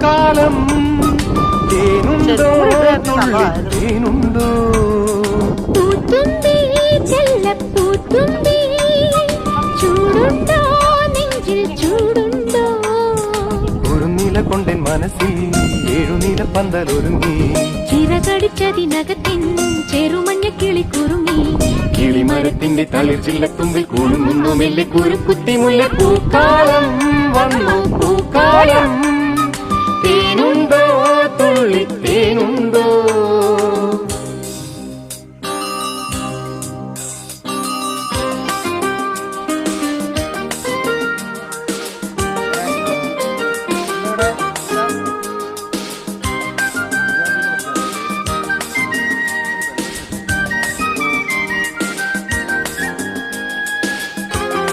പൂക്കാലം തേനുണ്ടോ തേനുണ്ടോ പൂത്തുമ്പി ചെല്ലപ്പൂത്തുമ്പി ചൂടുണ്ടോ നെഞ്ചിൽ ചൂടുണ്ടോ ഒരു നീല കൊണ്ടൻ മനസ്സിൽ ഏഴുനീല പന്തലൊരുങ്ങി ചിറകടിച്ചതിനകത്തിൻ ചെറുമഞ്ഞ കിളി കുറുങ്ങി കിളിമരത്തിന്റെ തളിർ ചില്ലത്തുമ്പിൽ കുളുങ്ങുന്നു മെല്ലെ കുരുക്കുത്തി മുല്ല പൂക്കാലം വന്നു പൂക്കാലം തേനുണ്ടോ തുള്ളി തേനുണ്ടോ